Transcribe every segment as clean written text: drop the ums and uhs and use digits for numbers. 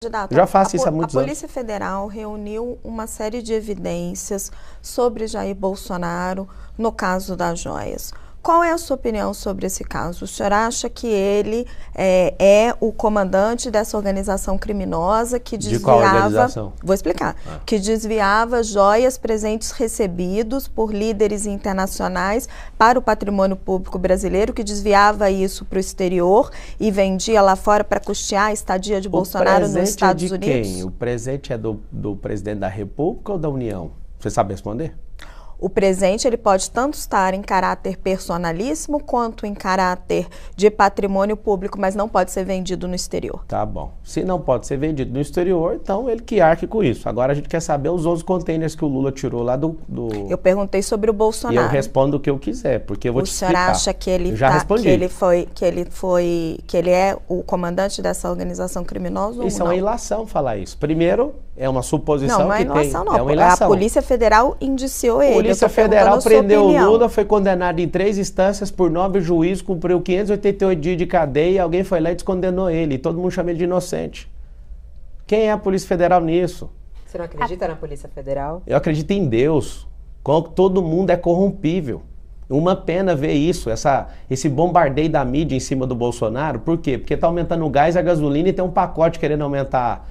Candidato, Já faço isso há muitos a anos. Polícia Federal reuniu uma série de evidências sobre Jair Bolsonaro no caso das joias. Qual é a sua opinião sobre esse caso? O senhor acha que ele é o comandante dessa organização criminosa que desviava... De qual organização? Vou explicar. Que desviava joias, presentes recebidos por líderes internacionais para o patrimônio público brasileiro, que desviava isso para o exterior e vendia lá fora para custear a estadia de Bolsonaro nos Estados Unidos? Quem? O presente é do presidente da República ou da União? Você sabe responder? O presente ele pode tanto estar em caráter personalíssimo quanto em caráter de patrimônio público, mas não pode ser vendido no exterior. Tá bom. Se não pode ser vendido no exterior, então ele que arque com isso. Agora a gente quer saber os 11 containers que o Lula tirou lá do... Eu perguntei sobre o Bolsonaro. E eu respondo o que eu quiser, porque eu vou te explicar. O senhor acha que ele que ele é o comandante dessa organização criminosa ou não? Isso é uma ilação falar isso. Primeiro, é uma suposição não é que ilação, tem. não. É uma ilação. A Polícia Federal indiciou ele. A Polícia Federal prendeu o Lula, foi condenado em 3 instâncias por 9 juízes, cumpriu 588 dias de cadeia e alguém foi lá e descondenou ele. E todo mundo chama ele de inocente. Quem é a Polícia Federal nisso? Você não acredita na Polícia Federal? Eu acredito em Deus. Todo mundo é corrompível. Uma pena ver isso, esse bombardeio da mídia em cima do Bolsonaro. Por quê? Porque está aumentando o gás e a gasolina e tem um pacote querendo aumentar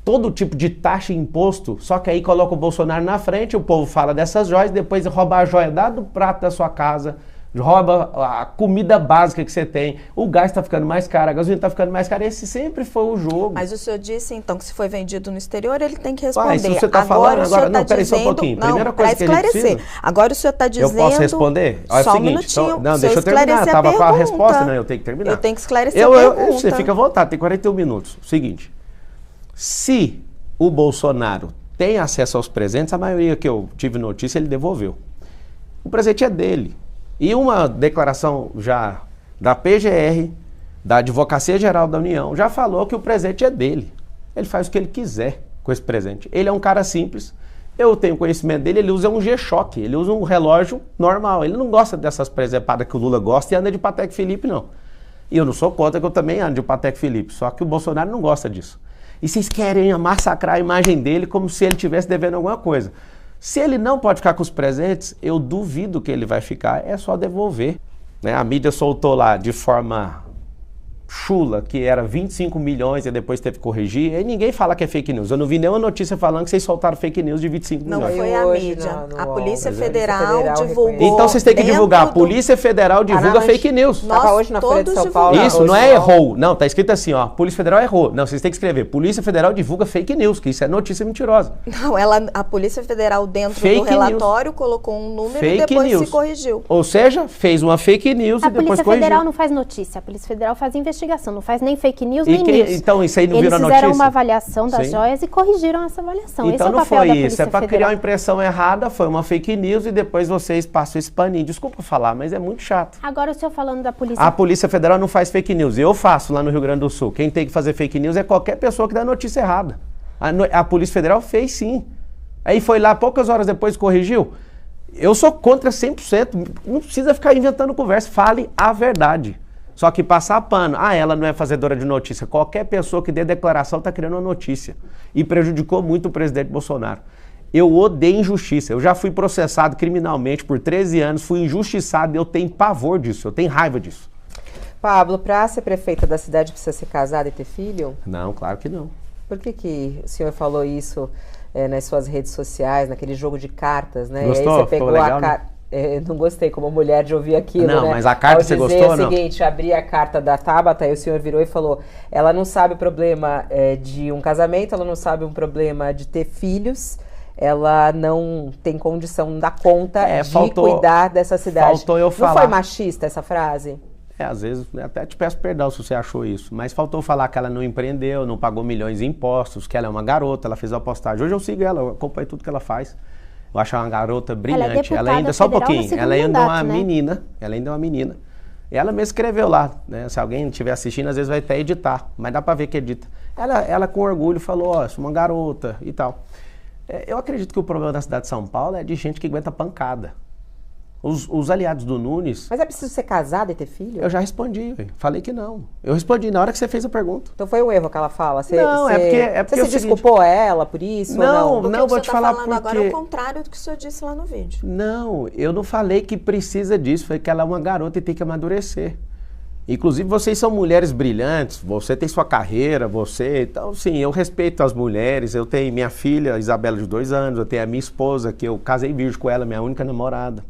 todo tipo de taxa e imposto, só que aí coloca o Bolsonaro na frente, o povo fala dessas joias, depois rouba a joia do prato da sua casa, rouba a comida básica que você tem, o gás está ficando mais caro, a gasolina está ficando mais cara, esse sempre foi o jogo. Mas o senhor disse, então, que se foi vendido no exterior, ele tem que responder. Mas se você está falando agora, não, peraí só um pouquinho, primeira coisa que a gente precisa... Agora o senhor está dizendo... Eu posso responder? Olha, só o seguinte, um minutinho, não, deixa eu terminar, estava com a resposta, não, eu tenho que terminar. Eu tenho que esclarecer a pergunta. Você fica à vontade, tem 41 minutos. Seguinte, se o Bolsonaro tem acesso aos presentes, a maioria que eu tive notícia, ele devolveu. O presente é dele. E uma declaração já da PGR, da Advocacia Geral da União, já falou que o presente é dele. Ele faz o que ele quiser com esse presente. Ele é um cara simples, eu tenho conhecimento dele, ele usa um G-Shock, ele usa um relógio normal. Ele não gosta dessas presepadas que o Lula gosta e anda de Patek Philippe, não. E eu não sou contra que eu também ando de Patek Philippe, só que o Bolsonaro não gosta disso. E vocês querem massacrar a imagem dele como se ele estivesse devendo alguma coisa. Se ele não pode ficar com os presentes, eu duvido que ele vai ficar, é só devolver. A mídia soltou lá de forma chula, que era 25 milhões e depois teve que corrigir, e ninguém fala que é fake news. Eu não vi nenhuma notícia falando que vocês soltaram fake news de 25 milhões. Não foi a mídia. A Polícia Federal divulgou. Então vocês têm que divulgar. A Polícia Federal divulga fake news. Estava hoje na Folha de São Paulo. Isso, não é errou. Não, tá escrito assim, ó. Polícia Federal errou. Não, vocês têm que escrever. Polícia Federal divulga fake news, que isso é notícia mentirosa. Não, a Polícia Federal dentro do relatório colocou um número e depois se corrigiu. Ou seja, fez uma fake news e depois corrigiu. A Polícia Federal não faz notícia. A Polícia Federal faz investigação, não faz nem fake news, nem news. Então, isso aí não virou notícia? Eles fizeram uma avaliação das joias e corrigiram essa avaliação. Então esse é o não papel foi da isso, Polícia é para Federal. criar uma impressão errada, foi uma fake news e depois vocês passam esse paninho. Desculpa falar, mas é muito chato. Agora o senhor falando da Polícia... A Polícia Federal não faz fake news, eu faço lá no Rio Grande do Sul. Quem tem que fazer fake news é qualquer pessoa que dá notícia errada. A Polícia Federal fez sim. Aí foi lá, poucas horas depois corrigiu. Eu sou contra 100%, não precisa ficar inventando conversa, fale a verdade. Só que passar pano, ela não é fazedora de notícia. Qualquer pessoa que dê declaração está criando uma notícia. E prejudicou muito o presidente Bolsonaro. Eu odeio injustiça. Eu já fui processado criminalmente por 13 anos, fui injustiçado e eu tenho pavor disso, eu tenho raiva disso. Pablo, para ser prefeita da cidade precisa ser casado e ter filho? Não, claro que não. Por que o senhor falou isso nas suas redes sociais, naquele jogo de cartas, né? Gostou? E aí você pegou legal, a carta... Não gostei como mulher de ouvir aquilo, não, né? Mas a carta você gostou ou não? O seguinte, abri a carta da Tabata e o senhor virou e falou, ela não sabe o problema de um casamento, ela não sabe um problema de ter filhos, ela não tem condição, não dá conta de cuidar dessa cidade. Faltou eu falar. Não foi machista essa frase? Às vezes, até te peço perdão se você achou isso, mas faltou falar que ela não empreendeu, não pagou milhões em impostos, que ela é uma garota, ela fez a postagem. Hoje eu sigo ela, eu acompanho tudo que ela faz. Eu acho ela uma garota brilhante. Ela ainda, só um pouquinho, ela ainda é uma menina. Ela ainda é uma menina. Ela mesmo escreveu lá, né? Se alguém estiver assistindo, às vezes vai até editar, mas dá pra ver que edita. Ela com orgulho falou, sou uma garota e tal. Eu acredito que o problema da cidade de São Paulo é de gente que aguenta pancada. Os aliados do Nunes... Mas é preciso ser casada e ter filho? Eu já respondi, falei que não. Eu respondi na hora que você fez a pergunta. Então foi um erro que ela fala? Não, é porque você se desculpou ela por isso? Não, ou não? Não, vou te falar falando agora é o contrário do que o senhor disse lá no vídeo. Não, eu não falei que precisa disso, falei que ela é uma garota e tem que amadurecer. Inclusive, vocês são mulheres brilhantes, você tem sua carreira, então, sim, eu respeito as mulheres, eu tenho minha filha, Isabela, de 2 anos, eu tenho a minha esposa, que eu casei virgem com ela, minha única namorada.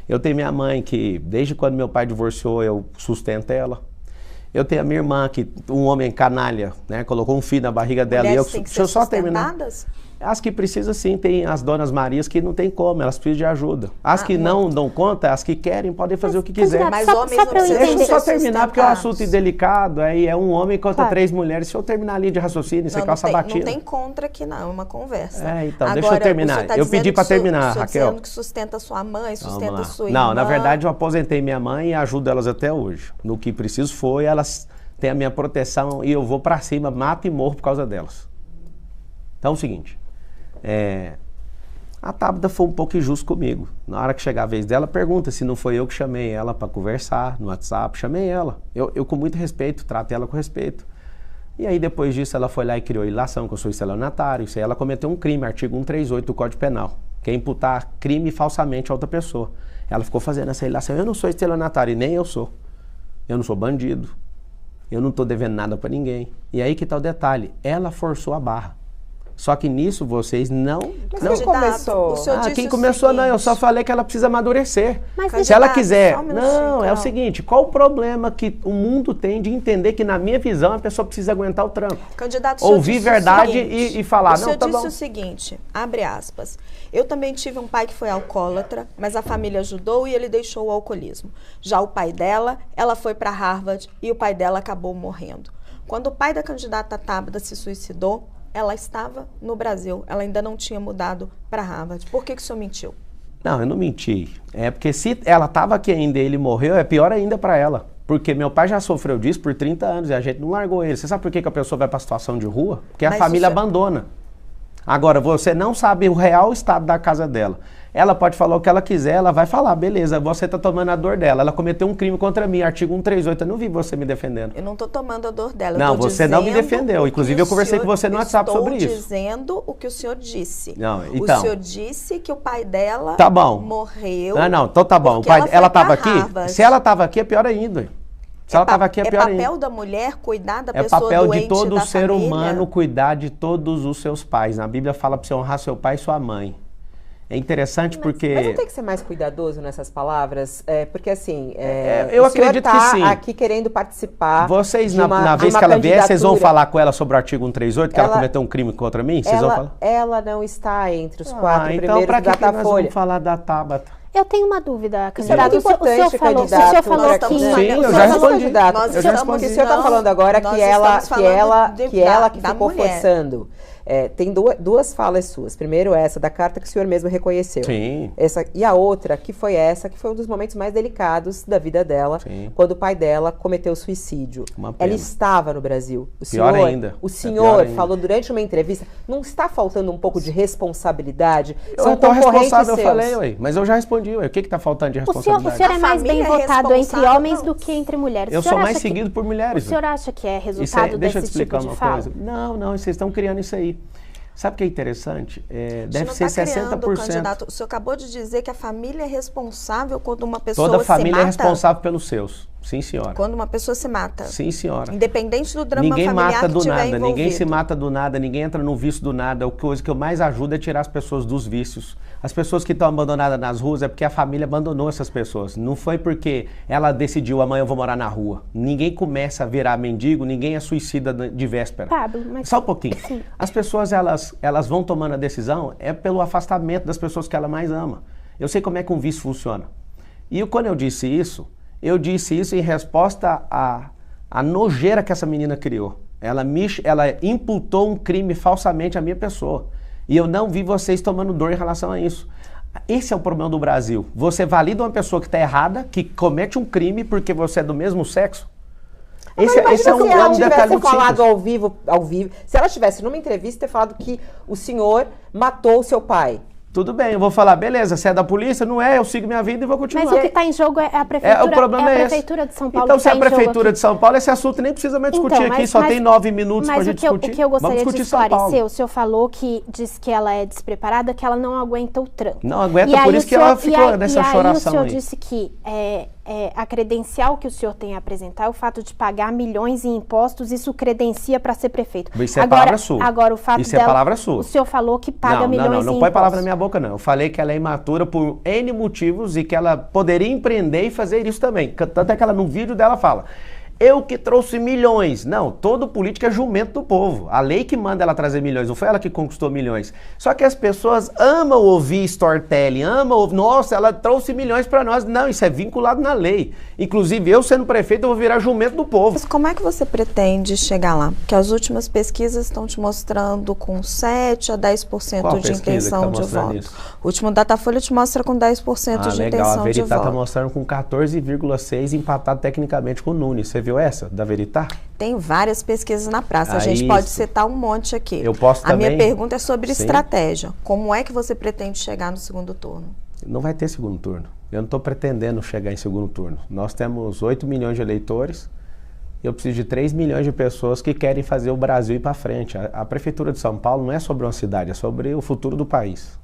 Eu tenho minha mãe, que desde quando meu pai divorciou, eu sustento ela. Eu tenho a minha irmã, que um homem canalha, né, colocou um filho na barriga dela. Mulheres E têm que deixa eu ser só terminar. sustentadas? As que precisam sim, tem as donas Marias que não tem como, elas precisam de ajuda. As que não dão conta, as que querem, podem fazer o que quiser. Mas Só- homens só não pra eu precisam Deixa eu ser só terminar, porque o assunto é sustentados. delicado, aí é um homem contra Claro. 3 mulheres. Se eu terminar ali de raciocínio, você calça a Não batida. tem contra aqui não, é uma conversa. Então, Agora, deixa eu terminar. o senhor tá Eu pedi dizendo pra que o senhor- terminar, o senhor Raquel. dizendo que sustenta sua mãe, sustenta sua irmã. Não, na verdade eu aposentei minha mãe e ajudo elas até hoje. No que preciso foi, elas têm a minha proteção e eu vou pra cima, mato e morro por causa delas. Então é o seguinte, a Tabata foi um pouco injusta comigo. Na hora que chegar a vez dela, pergunta se não foi eu que chamei ela pra conversar no WhatsApp, chamei ela. Eu com muito respeito, trato ela com respeito. E aí depois disso ela foi lá e criou ilação, que eu sou estelionatário. Isso aí ela cometeu um crime, artigo 138 do Código Penal, que é imputar crime falsamente a outra pessoa. Ela ficou fazendo essa ilação. Eu não sou estelionatário e nem eu sou. Eu não sou bandido. Eu não estou devendo nada para ninguém. E aí que tá o detalhe. Ela forçou a barra. Só que nisso vocês não... Mas não quem começou? O senhor disse quem o começou não, eu só seguinte. falei que ela precisa amadurecer. Mas Se deixa- ela Candidato, quiser... só um minutinho, Não, é o Carol. seguinte, qual o problema que o mundo tem de entender que na minha visão a pessoa precisa aguentar o tranco? Candidato, o senhor Ouvir disse o verdade seguinte, e falar, o senhor não, tá disse bom. o seguinte, abre aspas, eu também tive um pai que foi alcoólatra, mas a família ajudou e ele deixou o alcoolismo. Já o pai dela, ela foi para Harvard e o pai dela acabou morrendo. Quando o pai da candidata Tabata se suicidou, ela estava no Brasil, ela ainda não tinha mudado para Harvard. Por que o senhor mentiu? Não, eu não menti. É porque se ela estava aqui ainda e ele morreu, é pior ainda para ela. Porque meu pai já sofreu disso por 30 anos e a gente não largou ele. Você sabe por que a pessoa vai para a situação de rua? Porque a Mas família o senhor- abandona. Agora, você não sabe o real estado da casa dela. Ela pode falar o que ela quiser, ela vai falar, beleza, você está tomando a dor dela. Ela cometeu um crime contra mim, artigo 138, eu não vi você me defendendo. Eu não estou tomando a dor dela. Não, eu tô você não me dizendo defendeu. o que Inclusive, o eu conversei com senhor- você no WhatsApp sobre isso. Estou dizendo o que o senhor disse. Não, então. O senhor disse que o pai dela Tá bom. morreu. Não, então tá bom. O porque pai, foi ela pra estava aqui? Harvard. Se ela estava aqui, é pior ainda. Se ela estava aqui, é pior ainda. papel da mulher cuidar da É pessoa papel doente de todo da ser família? humano cuidar de todos os seus pais. Na Bíblia fala para você honrar seu pai e sua mãe. É interessante porque... Mas não tem que ser mais cuidadoso nessas palavras? Porque assim, eu o senhor acredito tá que sim. aqui querendo participar Vocês, de na de vez uma que ela vier, vocês vão candidatura. falar com ela sobre o artigo 138, que ela Ela- cometeu um crime contra mim? Vocês vão falar? Ela não está entre os 4 então primeiros pra do que nós Datafolha. vamos falar da Tabata? Eu tenho uma dúvida, Isso é candidato. muito importante, o senhor candidato. falou Nós que... estamos Sim, falando- eu nós já estamos- respondi. Candidato, nós Eu já estamos- respondi. o senhor está não, falando agora nós que ela estamos falando que da ficou mulher. forçando. Tem duas falas suas. Primeiro essa da carta que o senhor mesmo reconheceu. Sim. E a outra, que foi um dos momentos mais delicados da vida dela, Sim. quando o pai dela cometeu suicídio. Uma pena. Ela estava no Brasil. Pior ainda. O É senhor pior ainda. falou durante uma entrevista, não está faltando um pouco de responsabilidade? Eu São tô concorrentes responsável, eu seus. falei, ué. Mas eu já respondi, ué. O que está faltando de O senhor responsabilidade? é A mais bem família é votado entre responsável, homens não. do que entre mulheres. Eu O senhor sou mais acha que- seguido por mulheres. O senhor acha que é Isso resultado deixa eu te desse tipo explicar de uma fala? coisa. Não, vocês estão criando isso aí. Sabe o que é interessante? Deve não ser tá criando, 60%. candidato. O senhor acabou de dizer que a família é responsável quando uma pessoa Toda se família é mata. responsável pelos seus. Sim, senhora. Quando uma pessoa se mata. Sim, senhora. Independente do drama Ninguém familiar mata que do tiver nada, envolvido. ninguém se mata do nada, ninguém entra no vício do nada. A coisa que eu mais ajudo é tirar as pessoas dos vícios. As pessoas que estão abandonadas nas ruas é porque a família abandonou essas pessoas. Não foi porque ela decidiu, amanhã eu vou morar na rua. Ninguém começa a virar mendigo, ninguém é suicida de véspera. Pablo, mas... Só um pouquinho. Sim. As pessoas, elas vão tomando a decisão pelo afastamento das pessoas que ela mais ama. Eu sei como é que um vício funciona. E quando eu disse isso em resposta à nojeira que essa menina criou. Ela imputou um crime falsamente à minha pessoa. E eu não vi vocês tomando dor em relação a isso. Esse é o problema do Brasil. Você valida uma pessoa que está errada, que comete um crime porque você é do mesmo sexo? Esse é Se um ela detalhe tivesse muito falado simples. ao vivo, se ela tivesse numa entrevista ter falado que o senhor matou o seu pai, Tudo bem, eu vou falar, beleza, você é da polícia? Não é, eu sigo minha vida e vou continuar. Mas o que está em jogo é a prefeitura, o problema é prefeitura de São Paulo. Então, se tá a prefeitura de São Paulo, esse assunto nem precisa mais discutir aqui, só tem 9 minutos para a gente discutir. O que eu gostaria de esclarecer, o o senhor falou que diz que ela é despreparada, que ela não aguenta o tranco. Não aguenta, por isso que ela ficou nessa choração aí. E aí o senhor disse que a credencial que o senhor tem a apresentar, o fato de pagar milhões em impostos, isso credencia para ser prefeito. Isso é palavra sua. Agora, o fato isso é palavra sua. O senhor falou que paga milhões em impostos. Não põe palavra na minha boca, não. Eu falei que ela é imatura por N motivos e que ela poderia empreender e fazer isso também. Tanto é que ela, no vídeo dela, fala: eu que trouxe milhões. Não, todo político é jumento do povo. A lei que manda ela trazer milhões, não foi ela que conquistou milhões. Só que as pessoas amam ouvir storytelling, amam ouvir, nossa, ela trouxe milhões para nós. Não, isso é vinculado na lei. Inclusive, eu sendo prefeito, eu vou virar jumento do povo. Mas como é que você pretende chegar lá? Porque as últimas pesquisas estão te mostrando com 7 a 10% de intenção de voto. Isso? O último Datafolha te mostra com 10% de legal. intenção A Veritá de voto. Está mostrando com 14,6%, empatado tecnicamente com o Nunes. Você viu essa, da Veritá? Tem várias pesquisas na praça. A gente pode citar um monte aqui. Eu posso também. A minha pergunta é sobre estratégia. Como é que você pretende chegar no segundo turno? Não vai ter segundo turno. Eu não estou pretendendo chegar em segundo turno. Nós temos 8 milhões de eleitores. Eu preciso de 3 milhões de pessoas que querem fazer o Brasil ir para frente. A Prefeitura de São Paulo não é sobre uma cidade, é sobre o futuro do país.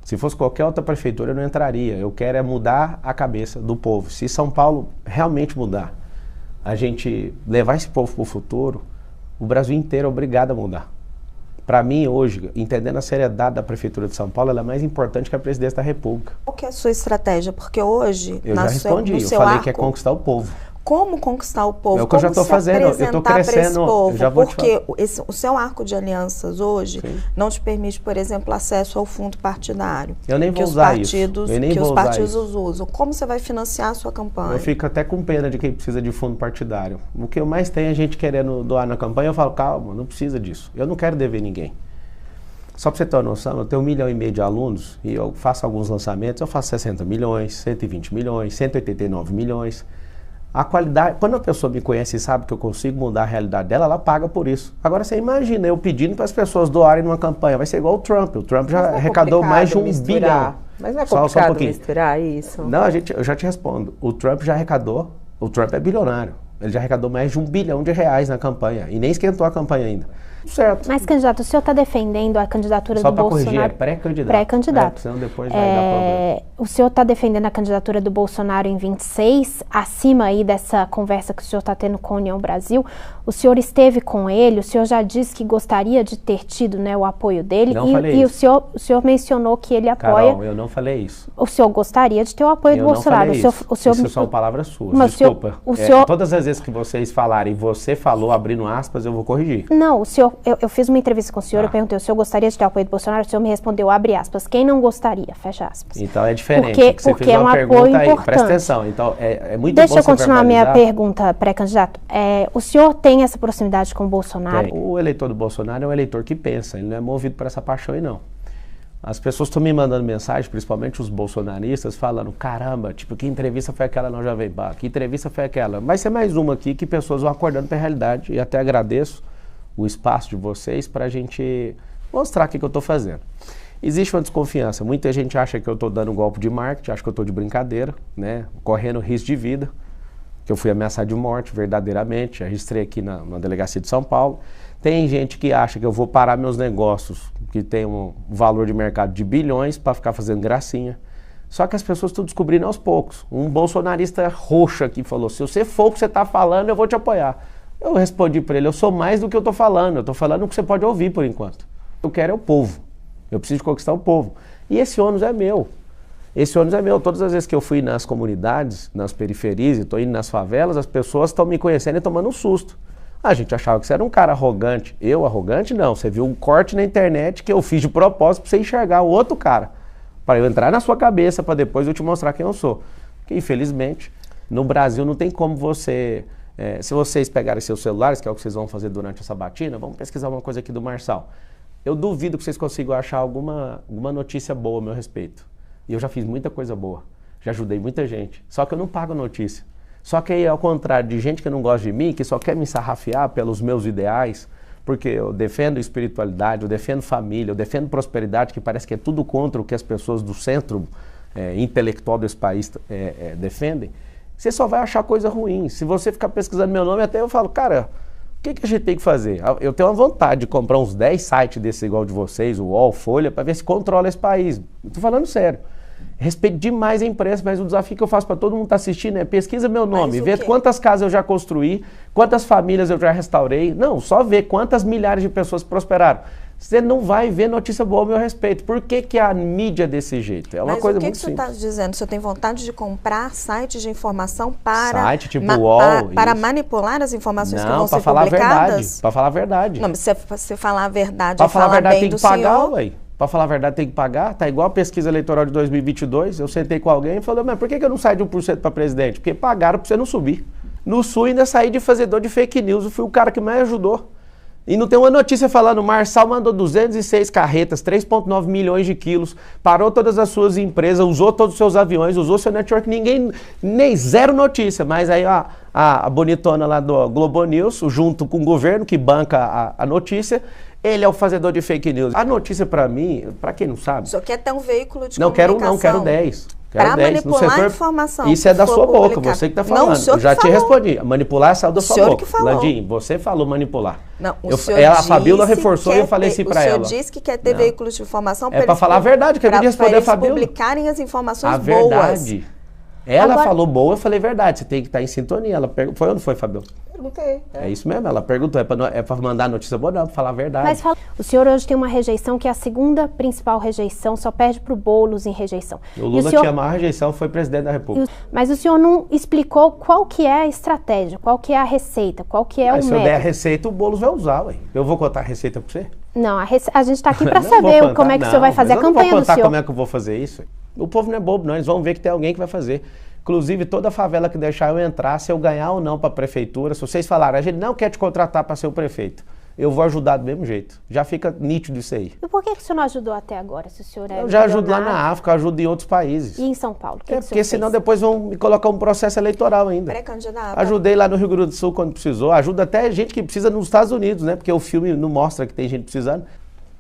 Se fosse qualquer outra prefeitura, eu não entraria. Eu quero é mudar a cabeça do povo. Se São Paulo realmente mudar, a gente levar esse povo para o futuro, o Brasil inteiro é obrigado a mudar. Para mim, hoje, entendendo a seriedade da Prefeitura de São Paulo, ela é mais importante que a Presidência da República. Qual que é a sua estratégia? Porque hoje, eu já respondi, eu falei que é conquistar o povo. Como conquistar o povo? É o que eu já estou fazendo, eu estou crescendo. Povo? Eu já vou porque o seu arco de alianças hoje não te permite, por exemplo, acesso ao fundo partidário. Eu nem vou usar isso. Que os partidos usam. Como você vai financiar a sua campanha? Eu fico até com pena de quem precisa de fundo partidário. O que eu mais tenho é gente querendo doar na campanha, eu falo, calma, não precisa disso. Eu não quero dever ninguém. Só para você ter uma noção, eu tenho 1,5 milhão de alunos e eu faço alguns lançamentos, eu faço 60 milhões, 120 milhões, 189 milhões. A qualidade, quando a pessoa me conhece e sabe que eu consigo mudar a realidade dela, ela paga por isso. Agora você imagina eu pedindo para as pessoas doarem numa campanha, vai ser igual o Trump. O Trump já arrecadou mais de 1 bilhão. Mas não é complicado misturar isso? Não, eu já te respondo. O Trump já arrecadou, o Trump é bilionário. Ele já arrecadou mais de R$1 bilhão na campanha e nem esquentou a campanha ainda. Certo. Mas, candidato, o senhor está defendendo a candidatura do Bolsonaro? Só para corrigir, é pré-candidato. Pré-candidato. Senão depois vai dar problema. O senhor está defendendo a candidatura do Bolsonaro em 26, acima aí dessa conversa que o senhor está tendo com a União Brasil. O senhor esteve com ele, o senhor já disse que gostaria de ter tido, né, o apoio dele. Não falei isso. E o senhor mencionou que ele apoia... Carol, eu não falei isso. O senhor gostaria de ter o apoio do Bolsonaro. Isso são palavras suas, desculpa. Todas as vezes que vocês falarem, você falou, abrindo aspas, eu vou corrigir. Não, o senhor, eu fiz uma entrevista com o senhor, eu perguntei, o senhor gostaria de ter o apoio do Bolsonaro? O senhor me respondeu, abre aspas, quem não gostaria, fecha aspas. Então é diferente, porque é um apoio importante. Presta atenção, então é muito bom. Deixa eu continuar a minha pergunta, pré-candidato. O senhor tem essa proximidade com o Bolsonaro? O eleitor do Bolsonaro é um eleitor que pensa, ele não é movido por essa paixão aí não. As pessoas estão me mandando mensagem, principalmente os bolsonaristas, falando, caramba, tipo, que entrevista foi aquela na Jovem Pan? Que entrevista foi aquela? Vai ser mais uma aqui que pessoas vão acordando para a realidade e até agradeço o espaço de vocês para a gente mostrar o que eu estou fazendo. Existe uma desconfiança, muita gente acha que eu estou dando um golpe de marketing, acha que eu estou de brincadeira, né, correndo risco de vida, que eu fui ameaçado de morte verdadeiramente, registrei aqui na delegacia de São Paulo. Tem gente que acha que eu vou parar meus negócios, que tem um valor de mercado de bilhões, para ficar fazendo gracinha. Só que as pessoas estão descobrindo aos poucos. Um bolsonarista roxo aqui falou, se você for o que você está falando, eu vou te apoiar. Eu respondi para ele, eu sou mais do que eu estou falando, eu estou falando o que você pode ouvir por enquanto. Eu quero é o povo, eu preciso conquistar o povo. E esse ônus é meu, Todas as vezes que eu fui nas comunidades, nas periferias, estou indo nas favelas, as pessoas estão me conhecendo e tomando um susto. A gente achava que você era um cara arrogante. Eu, arrogante, não. Você viu um corte na internet que eu fiz de propósito para você enxergar o outro cara. Para eu entrar na sua cabeça, para depois eu te mostrar quem eu sou. Porque, infelizmente, no Brasil não tem como você... se vocês pegarem seus celulares, que é o que vocês vão fazer durante essa batina, vamos pesquisar uma coisa aqui do Marçal. Eu duvido que vocês consigam achar alguma notícia boa a meu respeito. E eu já fiz muita coisa boa. Já ajudei muita gente. Só que eu não pago notícia. Só que aí, ao contrário de gente que não gosta de mim, que só quer me sarrafiar pelos meus ideais, porque eu defendo espiritualidade, eu defendo família, eu defendo prosperidade, que parece que é tudo contra o que as pessoas do centro intelectual desse país defendem, você só vai achar coisa ruim. Se você ficar pesquisando meu nome, até eu falo, cara, o que a gente tem que fazer? Eu tenho uma vontade de comprar uns 10 sites desses igual de vocês, o UOL, Folha, para ver se controla esse país. Estou falando sério. Respeito demais a imprensa, mas o desafio que eu faço para todo mundo que está assistindo é pesquisa meu nome, vê quantas casas eu já construí, quantas famílias eu já restaurei. Não, só ver quantas milhares de pessoas prosperaram. Você não vai ver notícia boa ao meu respeito. Por que a mídia é desse jeito? É uma coisa muito simples. Mas o que você está dizendo? Você tem vontade de comprar sites de informação para... Site tipo UOL, para manipular as informações que vão ser publicadas? publicadas? Para falar a verdade. Não, mas se você falar a verdade, para falar a verdade tem que pagar, senhor... ué. Para falar a verdade tem que pagar. Tá igual a pesquisa eleitoral de 2022. Eu sentei com alguém e falei, mas por que eu não saio de 1% para presidente? Porque pagaram para você não subir. No Sul ainda saí de fazedor de fake news. Eu fui o cara que mais ajudou. E não tem uma notícia falando, Marçal mandou 206 carretas, 3,9 milhões de quilos, parou todas as suas empresas, usou todos os seus aviões, usou seu network, ninguém, nem zero notícia. Mas aí a bonitona lá do Globo News, junto com o governo que banca a notícia, ele é o fazedor de fake news. A notícia para mim, para quem não sabe... Só quer ter um veículo de comunicação. Não, quero 10. Para manipular a informação. Isso é da sua boca, você que está falando. Não, o senhor eu já te respondi. Manipular saiu da sua boca. Que falou. Landim, você falou manipular. Não, o senhor a Fabíola reforçou e eu falei assim para ela. O senhor disse que quer ter veículos de informação para falar a verdade, que eu queria responder a Fabíola. Para publicarem as informações boas. A verdade. Ela falou boa, eu falei verdade. Você tem que estar em sintonia. Ela foi ou não foi, Fabíola? Perguntei. É isso mesmo, ela perguntou. É para mandar notícia boa, não, para falar a verdade. Mas o senhor hoje tem uma rejeição que é a segunda principal rejeição, só perde para o Boulos em rejeição. O Lula tinha a maior rejeição, foi presidente da República. Mas o senhor não explicou qual que é a estratégia, qual que é a receita, qual que é o método. Se eu der a receita, o Boulos vai usar, ué. Eu vou contar a receita para você? Não, a gente está aqui para saber como é que o senhor vai fazer a campanha do senhor. Eu não vou contar como é que eu vou fazer isso. O povo não é bobo, não. Eles vão ver que tem alguém que vai fazer. Inclusive, toda favela que deixar eu entrar, se eu ganhar ou não para a prefeitura, se vocês falarem, a gente não quer te contratar para ser o prefeito, eu vou ajudar do mesmo jeito. Já fica nítido isso aí. E por que o senhor não ajudou até agora, se o senhor é Eu já ajudo lá na África, ajudo em outros países. E em São Paulo? Porque senão depois vão me colocar um processo eleitoral ainda. Pré-candidato. Ajudei lá no Rio Grande do Sul quando precisou, ajuda até gente que precisa nos Estados Unidos, né? Porque o filme não mostra que tem gente precisando.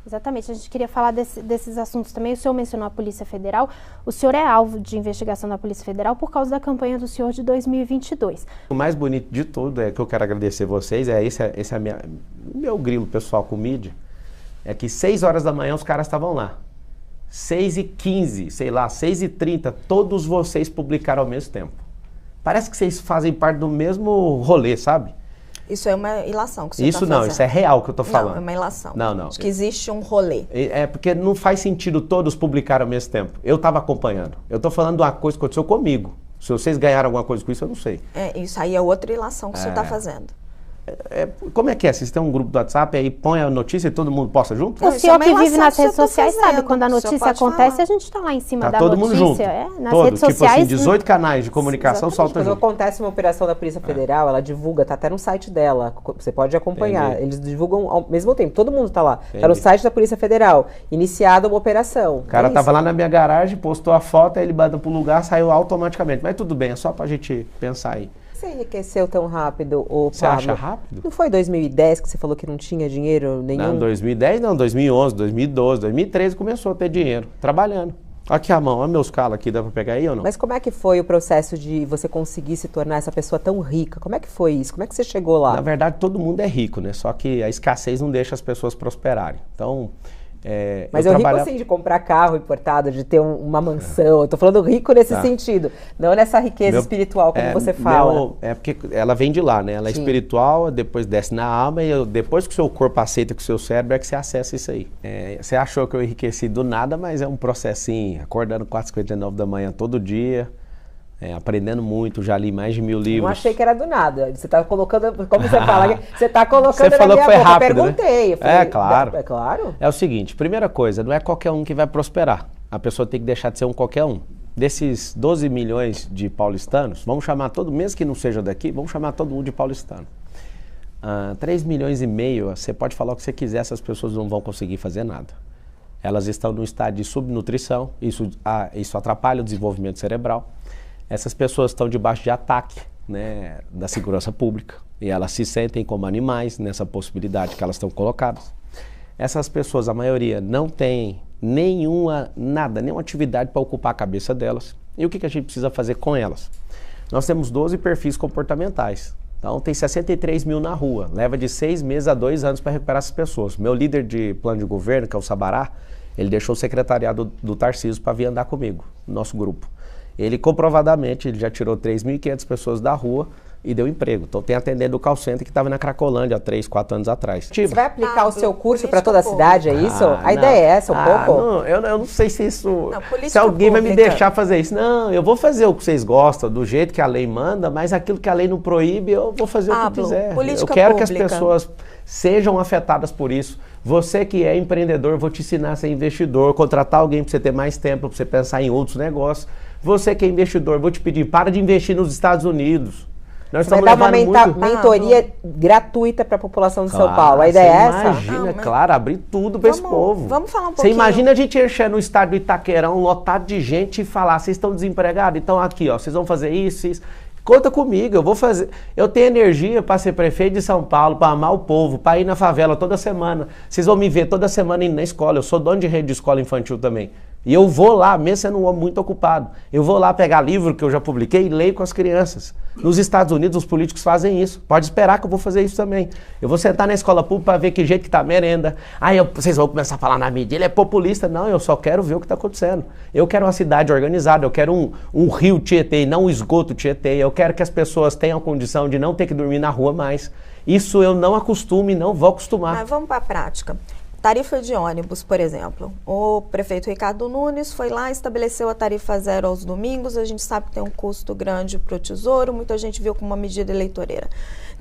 Exatamente, a gente queria falar desses assuntos também. O senhor mencionou a Polícia Federal. O senhor é alvo de investigação da Polícia Federal por causa da campanha do senhor de 2022. O mais bonito de tudo é que eu quero agradecer vocês, esse é meu grilo pessoal com mídia, é que 6 horas da manhã os caras estavam lá. 6h15, sei lá, 6h30, todos vocês publicaram ao mesmo tempo. Parece que vocês fazem parte do mesmo rolê, sabe? Isso é uma ilação que você está fazendo. Isso não, isso é real que eu estou falando. Não, é uma ilação. Não. Acho que existe um rolê. É porque não faz sentido todos publicarem ao mesmo tempo. Eu estava acompanhando. Eu estou falando de uma coisa que aconteceu comigo. Se vocês ganharam alguma coisa com isso, eu não sei. Isso aí é outra ilação que o senhor está fazendo. Como é que é? Vocês têm um grupo do WhatsApp, aí põe a notícia e todo mundo posta junto? O senhor que vive nas redes sociais sabe, quando a notícia acontece, a gente está lá em cima da notícia. Todo mundo junto. Nas redes sociais. Tipo assim, 18 canais de comunicação soltam junto. Quando acontece uma operação da Polícia Federal, ela divulga, tá até no site dela, você pode acompanhar. Entendi. Eles divulgam ao mesmo tempo, todo mundo tá lá. Entendi. Tá no site da Polícia Federal, iniciada uma operação. O cara tava lá na minha garagem, postou a foto, aí ele manda pro lugar, saiu automaticamente. Mas tudo bem, é só pra gente pensar aí. Você enriqueceu tão rápido, Pablo? Você acha rápido? Não foi 2010 que você falou que não tinha dinheiro nenhum? Não, 2010 não, 2011, 2012, 2013 começou a ter dinheiro, trabalhando. Aqui a mão, olha meus calos aqui, dá pra pegar aí ou não? Mas como é que foi o processo de você conseguir se tornar essa pessoa tão rica? Como é que foi isso? Como é que você chegou lá? Na verdade, todo mundo é rico, né? Só que a escassez não deixa as pessoas prosperarem. Então... Mas eu rico assim de comprar carro importado, de ter uma mansão. Eu tô falando rico nesse sentido, não nessa riqueza espiritual, como você fala. É porque ela vem de lá, né? Ela é espiritual, depois desce na alma e depois que o seu corpo aceita com o seu cérebro é que você acessa isso aí. Você achou que eu enriqueci do nada, mas é um processinho, acordando 4h59 da manhã todo dia. Aprendendo muito, já li mais de 1000 livros. Não achei que era do nada. Você tá colocando, como você fala, você tá colocando você falou na minha que foi boca. Rápido, eu perguntei. Né? Falei, claro. É claro. É o seguinte, primeira coisa, não é qualquer um que vai prosperar. A pessoa tem que deixar de ser um qualquer um. Desses 12 milhões de paulistanos, vamos chamar todo, mesmo que não seja daqui, vamos chamar todo mundo de paulistano. 3,5 milhões, você pode falar o que você quiser, essas pessoas não vão conseguir fazer nada. Elas estão num estado de subnutrição, isso atrapalha o desenvolvimento cerebral. Essas pessoas estão debaixo de ataque, né, da segurança pública. e elas se sentem como animais nessa possibilidade que elas estão colocadas. Essas pessoas, a maioria, não tem nenhuma atividade para ocupar a cabeça delas. E o que a gente precisa fazer com elas? Nós temos 12 perfis comportamentais. Então tem 63 mil na rua. Leva de 6 meses a 2 anos para recuperar essas pessoas. Meu líder de plano de governo, que é o Sabará, ele deixou o secretariado do Tarcísio para vir andar comigo, no nosso grupo. Ele comprovadamente, ele já tirou 3.500 pessoas da rua e deu emprego. Então tem atendente do call center que estava na Cracolândia há 3, 4 anos atrás. Você vai aplicar o seu curso para toda a cidade, é isso? A ideia é essa, pouco? Não, eu não sei se isso... Se alguém vai me deixar fazer isso. Não, eu vou fazer o que vocês gostam, do jeito que a lei manda, mas aquilo que a lei não proíbe, eu vou fazer o que quiser. Eu quero que as pessoas sejam afetadas por isso. Você que é empreendedor, eu vou te ensinar a ser investidor, contratar alguém para você ter mais tempo, para você pensar em outros negócios. Você que é investidor, vou te pedir, para de investir nos Estados Unidos. Nós estamos vai dar uma mentoria gratuita para a população de São Paulo. A ideia é essa? Imagina, claro, abrir tudo para esse povo. Vamos falar um pouquinho. Você imagina a gente encher no estádio do Itaquerão, lotado de gente e falar, vocês estão desempregados? Então aqui, ó, vocês vão fazer isso. Conta comigo, eu vou fazer. Eu tenho energia para ser prefeito de São Paulo, para amar o povo, para ir na favela toda semana. Vocês vão me ver toda semana indo na escola. Eu sou dono de rede de escola infantil também. E eu vou lá, mesmo sendo um homem muito ocupado, eu vou lá pegar livro que eu já publiquei e leio com as crianças. Nos Estados Unidos, os políticos fazem isso. Pode esperar que eu vou fazer isso também. Eu vou sentar na escola pública para ver que jeito que tá a merenda. Vocês vão começar a falar na mídia, ele é populista. Não, eu só quero ver o que está acontecendo. Eu quero uma cidade organizada, eu quero um rio Tietê, não um esgoto Tietê. Eu quero que as pessoas tenham condição de não ter que dormir na rua mais. Isso eu não acostumo e não vou acostumar. Mas vamos para a prática. Tarifa de ônibus, por exemplo. O prefeito Ricardo Nunes foi lá e estabeleceu a tarifa zero aos domingos. A gente sabe que tem um custo grande para o Tesouro, muita gente viu como uma medida eleitoreira.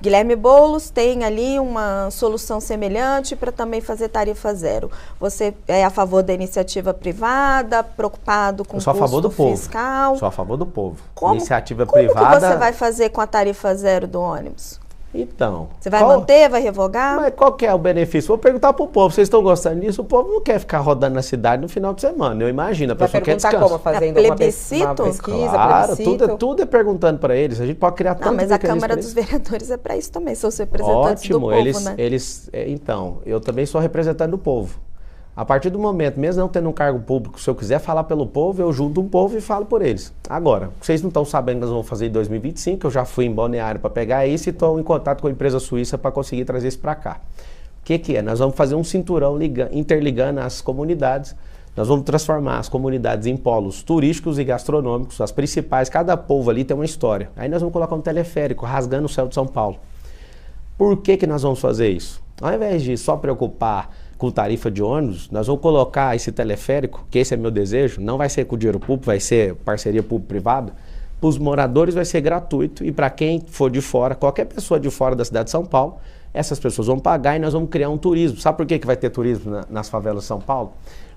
Guilherme Boulos tem ali uma solução semelhante para também fazer tarifa zero. Você é a favor da iniciativa privada, preocupado com o custo fiscal? Sou a favor do povo. Iniciativa privada... Como que você vai fazer com a tarifa zero do ônibus? Então... Você vai manter, vai revogar? Mas qual que é o benefício? Vou perguntar pro povo, vocês estão gostando disso? O povo não quer ficar rodando na cidade no final de semana, eu imagino. A pessoa quer descanso. Como? Fazendo plebiscito? Uma pesquisa, claro, plebiscito? Tudo é perguntando para eles. A gente pode criar tanto mas a Câmara dos Vereadores é para isso também, são os representantes do povo, né? Então, eu também sou representante do povo. A partir do momento, mesmo não tendo um cargo público, se eu quiser falar pelo povo, eu junto um povo e falo por eles. Agora, vocês não estão sabendo que nós vamos fazer em 2025, eu já fui em Balneário para pegar isso e estou em contato com a empresa suíça para conseguir trazer isso para cá. O que é? Nós vamos fazer um cinturão interligando as comunidades. Nós vamos transformar as comunidades em polos turísticos e gastronômicos, as principais, cada povo ali tem uma história. Aí nós vamos colocar um teleférico rasgando o céu de São Paulo. Por que nós vamos fazer isso? Ao invés de só preocupar com tarifa de ônibus, nós vamos colocar esse teleférico, que esse é meu desejo, não vai ser com dinheiro público, vai ser parceria público-privada, para os moradores vai ser gratuito e para quem for de fora, qualquer pessoa de fora da cidade de São Paulo, essas pessoas vão pagar e nós vamos criar um turismo. Sabe por que vai ter turismo nas favelas de São Paulo?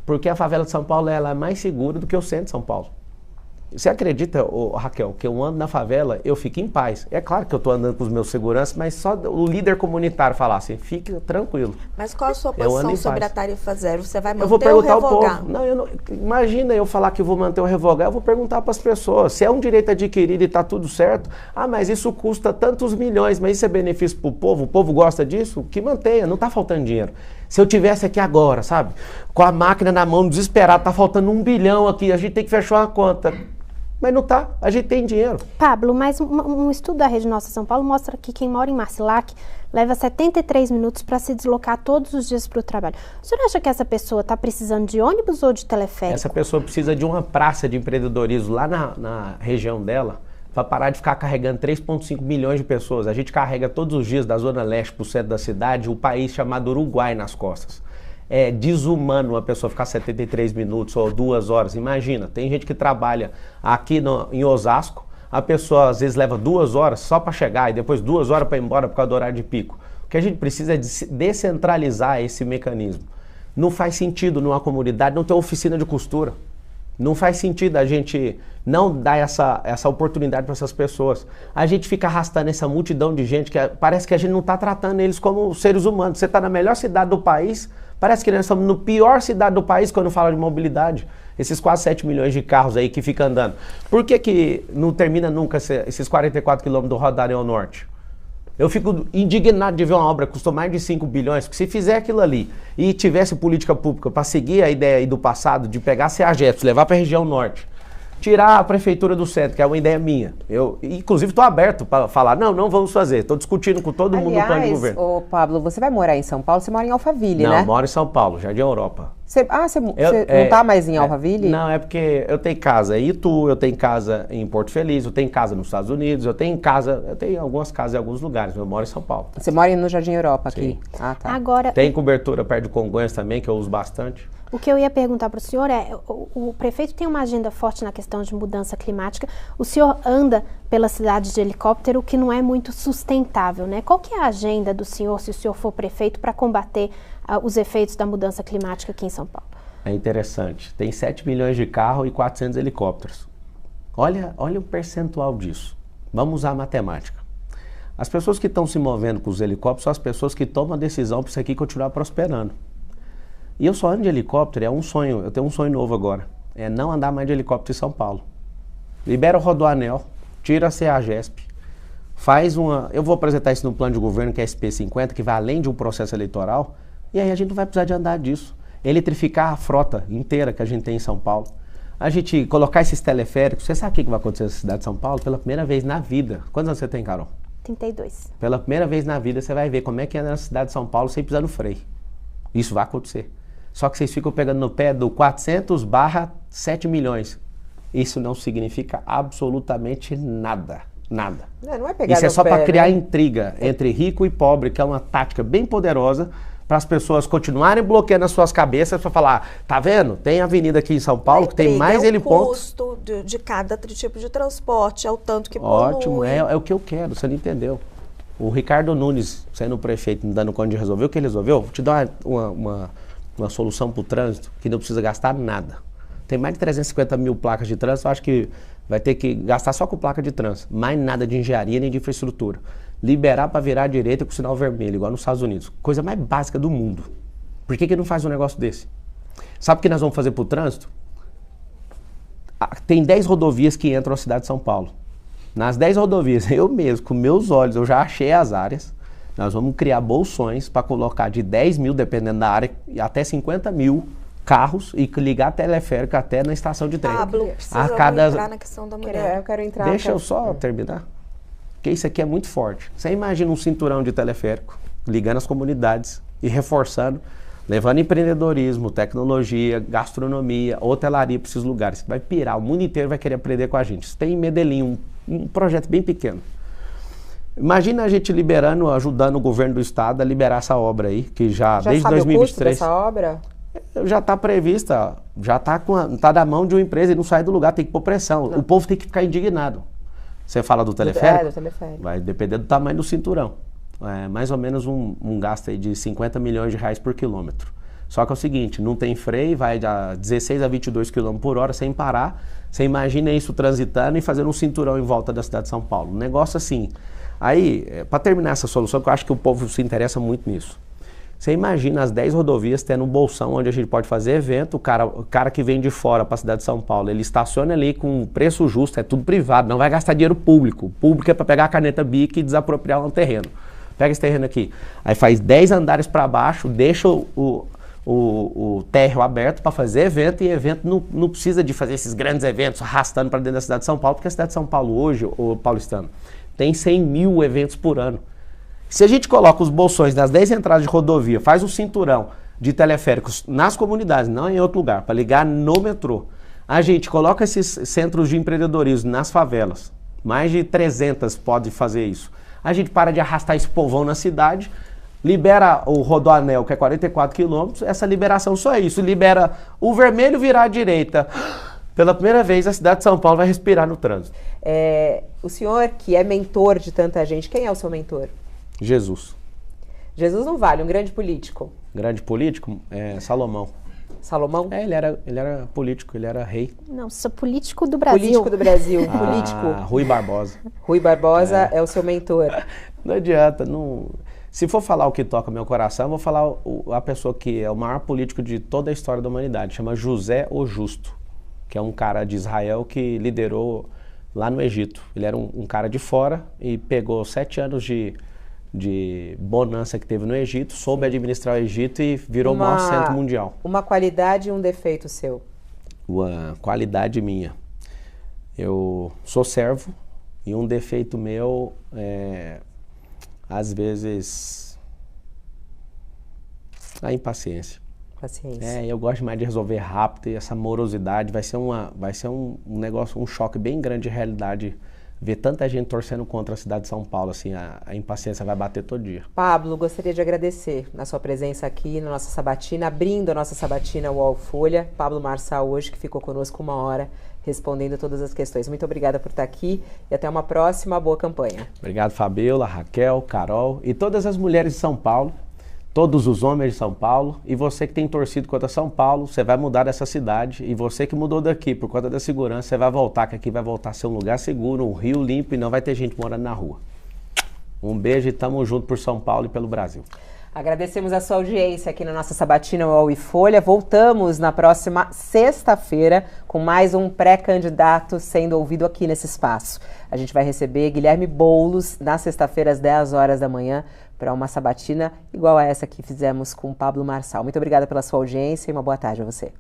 Porque a favela de São Paulo ela é mais segura do que o centro de São Paulo. Você acredita, Raquel, que eu ando na favela, eu fico em paz. É claro que eu estou andando com os meus seguranças, mas só o líder comunitário falar assim, fique tranquilo. Mas qual a sua posição sobre a tarifa zero? Você vai manter ou revogar? Eu vou perguntar ao povo. Não, imagina eu falar que vou manter ou revogar, eu vou perguntar para as pessoas. Se é um direito adquirido e está tudo certo, mas isso custa tantos milhões, mas isso é benefício para o povo gosta disso? Que mantenha, não está faltando dinheiro. Se eu tivesse aqui agora, sabe, com a máquina na mão, desesperado, está faltando 1 bilhão aqui, a gente tem que fechar uma conta. Mas não tá, a gente tem dinheiro. Pablo, mas um estudo da Rede Nossa São Paulo mostra que quem mora em Marcilac leva 73 minutos para se deslocar todos os dias para o trabalho. O senhor acha que essa pessoa está precisando de ônibus ou de teleférico? Essa pessoa precisa de uma praça de empreendedorismo lá na região dela para parar de ficar carregando 3,5 milhões de pessoas. A gente carrega todos os dias da Zona Leste para o centro da cidade o país chamado Uruguai nas costas. É desumano uma pessoa ficar 73 minutos ou 2 horas. Imagina, tem gente que trabalha aqui em Osasco, a pessoa às vezes leva 2 horas só para chegar e depois 2 horas para ir embora por causa do horário de pico. O que a gente precisa é descentralizar esse mecanismo. Não faz sentido numa comunidade não ter oficina de costura. Não faz sentido a gente não dar essa oportunidade para essas pessoas. A gente fica arrastando essa multidão de gente que parece que a gente não está tratando eles como seres humanos. Você está na melhor cidade do país, parece que nós estamos na pior cidade do país quando fala de mobilidade. Esses quase 7 milhões de carros aí que ficam andando. Por que não termina nunca esses 44 quilômetros do Rodoanel Norte? Eu fico indignado de ver uma obra que custou mais de 5 bilhões, porque se fizer aquilo ali e tivesse política pública para seguir a ideia aí do passado de pegar a CEAGESP, levar para a região norte, tirar a prefeitura do centro, que é uma ideia minha. Eu, inclusive, estou aberto para falar, não vamos fazer. Estou discutindo com todo mundo no plano de governo. Ô, Pablo, você vai morar em São Paulo? Você mora em Alphaville, né? Não, moro em São Paulo, Jardim Europa. Você não está mais em Alphaville? Não, é porque eu tenho casa em Itu, eu tenho casa em Porto Feliz, eu tenho casa nos Estados Unidos, eu tenho algumas casas em alguns lugares, mas eu moro em São Paulo. Você mora no Jardim Europa aqui? Sim. Ah, tá. Agora, tem cobertura perto de Congonhas também, que eu uso bastante. o que eu ia perguntar para o senhor é, o prefeito tem uma agenda forte na questão de mudança climática, o senhor anda pela cidade de helicóptero, o que não é muito sustentável, né? Qual que é a agenda do senhor, se o senhor for prefeito, para combater os efeitos da mudança climática aqui em São Paulo? É interessante, tem 7 milhões de carros e 400 helicópteros. Olha o percentual disso. Vamos usar a matemática. As pessoas que estão se movendo com os helicópteros são as pessoas que tomam a decisão para isso aqui continuar prosperando. E eu só ando de helicóptero, é um sonho, eu tenho um sonho novo agora, é não andar mais de helicóptero em São Paulo. Libera o Rodoanel, tira a CEAGESP, eu vou apresentar isso no plano de governo, que é SP50, que vai além de um processo eleitoral, e aí a gente não vai precisar de andar disso. Eletrificar a frota inteira que a gente tem em São Paulo. A gente colocar esses teleféricos, você sabe o que vai acontecer na cidade de São Paulo? Pela primeira vez na vida. Quantos anos você tem, Carol? 32. Pela primeira vez na vida você vai ver como é que anda na cidade de São Paulo sem pisar no freio. Isso vai acontecer. Só que vocês ficam pegando no pé do 400/7 milhões. Isso não significa absolutamente nada. Nada. Não é pegar Isso é no só pé, para criar né? intriga entre rico e pobre, que é uma tática bem poderosa para as pessoas continuarem bloqueando as suas cabeças para falar, tá vendo? Tem avenida aqui em São Paulo que tem mais helipontos. É o custo de cada tipo de transporte, é o tanto que polui. Ótimo, é o que eu quero, você não entendeu. O Ricardo Nunes, sendo prefeito, não dando conta de resolver, o que ele resolveu? Vou te dar uma solução para o trânsito que não precisa gastar nada. Tem mais de 350 mil placas de trânsito, eu acho que vai ter que gastar só com placa de trânsito. Mais nada de engenharia nem de infraestrutura. Liberar para virar à direita com sinal vermelho, igual nos Estados Unidos. Coisa mais básica do mundo. Por que não faz um negócio desse? Sabe o que nós vamos fazer para o trânsito? Tem 10 rodovias que entram na cidade de São Paulo. Nas 10 rodovias, eu mesmo, com meus olhos, eu já achei as áreas. Nós vamos criar bolsões para colocar de 10 mil, dependendo da área, até 50 mil carros e ligar teleférico até na estação de trem. Pablo, precisa entrar na questão da mulher. Eu quero entrar. Deixa eu só terminar. Porque isso aqui é muito forte. Você imagina um cinturão de teleférico, ligando as comunidades e reforçando, levando empreendedorismo, tecnologia, gastronomia, hotelaria para esses lugares. Vai pirar, o mundo inteiro vai querer aprender com a gente. Isso tem em Medellín, um projeto bem pequeno. Imagina a gente liberando, ajudando o governo do estado a liberar essa obra aí, que já desde sabe 2023... o custo dessa obra? Já está prevista, já está na mão de uma empresa e não sai do lugar, tem que pôr pressão. Não. O povo tem que ficar indignado. Você fala do teleférico? Do teleférico. Vai depender do tamanho do cinturão. É mais ou menos um gasto aí de 50 milhões de reais por quilômetro. Só que é o seguinte, não tem freio, vai de 16 a 22 km por hora sem parar. Você imagina isso transitando e fazendo um cinturão em volta da cidade de São Paulo. Um negócio assim. Aí, para terminar essa solução, que eu acho que o povo se interessa muito nisso. Você imagina as 10 rodovias tendo um bolsão onde a gente pode fazer evento, o cara que vem de fora para a cidade de São Paulo, ele estaciona ali com um preço justo, é tudo privado, não vai gastar dinheiro público. O público é para pegar a caneta BIC e desapropriar um terreno. Pega esse terreno aqui, aí faz 10 andares para baixo, deixa o térreo aberto para fazer evento, e evento não precisa de fazer esses grandes eventos arrastando para dentro da cidade de São Paulo, porque a cidade de São Paulo hoje, o paulistano, tem 100 mil eventos por ano. Se a gente coloca os bolsões nas 10 entradas de rodovia, faz um cinturão de teleféricos nas comunidades, não em outro lugar, para ligar no metrô, a gente coloca esses centros de empreendedorismo nas favelas, mais de 300 pode fazer isso, a gente para de arrastar esse povão na cidade, libera o Rodoanel, que é 44 quilômetros, essa liberação só é isso, libera o vermelho virar à direita. Pela primeira vez, a cidade de São Paulo vai respirar no trânsito. O senhor, que é mentor de tanta gente, quem é o seu mentor? Jesus. Jesus não vale, um grande político. Grande político? Salomão. Salomão? Ele era político, ele era rei. Não, sou político do Brasil. Político do Brasil, político. Rui Barbosa. Rui Barbosa é o seu mentor. Não adianta, não... Se for falar o que toca meu coração, eu vou falar a pessoa que é o maior político de toda a história da humanidade, chama José o Justo, que é um cara de Israel que liderou lá no Egito. Ele era um cara de fora e pegou 7 anos de de bonança que teve no Egito, soube administrar o Egito e virou o maior centro mundial. Uma qualidade e um defeito seu? Uma qualidade minha. Eu sou servo e um defeito meu às vezes, a impaciência. Paciência. Eu gosto mais de resolver rápido e essa morosidade vai ser um negócio, um choque bem grande de realidade. Ver tanta gente torcendo contra a cidade de São Paulo, assim, a impaciência vai bater todo dia. Pablo, gostaria de agradecer a sua presença aqui na nossa sabatina, abrindo a nossa sabatina UOL Folha. Pablo Marçal hoje, que ficou conosco 1 hora, respondendo todas as questões. Muito obrigada por estar aqui e até uma próxima boa campanha. Obrigado, Fabiola, Raquel, Carol e todas as mulheres de São Paulo, todos os homens de São Paulo, e você que tem torcido contra São Paulo, você vai mudar dessa cidade, e você que mudou daqui por conta da segurança, você vai voltar, que aqui vai voltar a ser um lugar seguro, um rio limpo e não vai ter gente morando na rua. Um beijo e tamo junto por São Paulo e pelo Brasil. Agradecemos a sua audiência aqui na nossa sabatina UOL e Folha. Voltamos na próxima sexta-feira com mais um pré-candidato sendo ouvido aqui nesse espaço. A gente vai receber Guilherme Boulos na sexta-feira às 10 horas da manhã para uma sabatina igual a essa que fizemos com o Pablo Marçal. Muito obrigada pela sua audiência e uma boa tarde a você.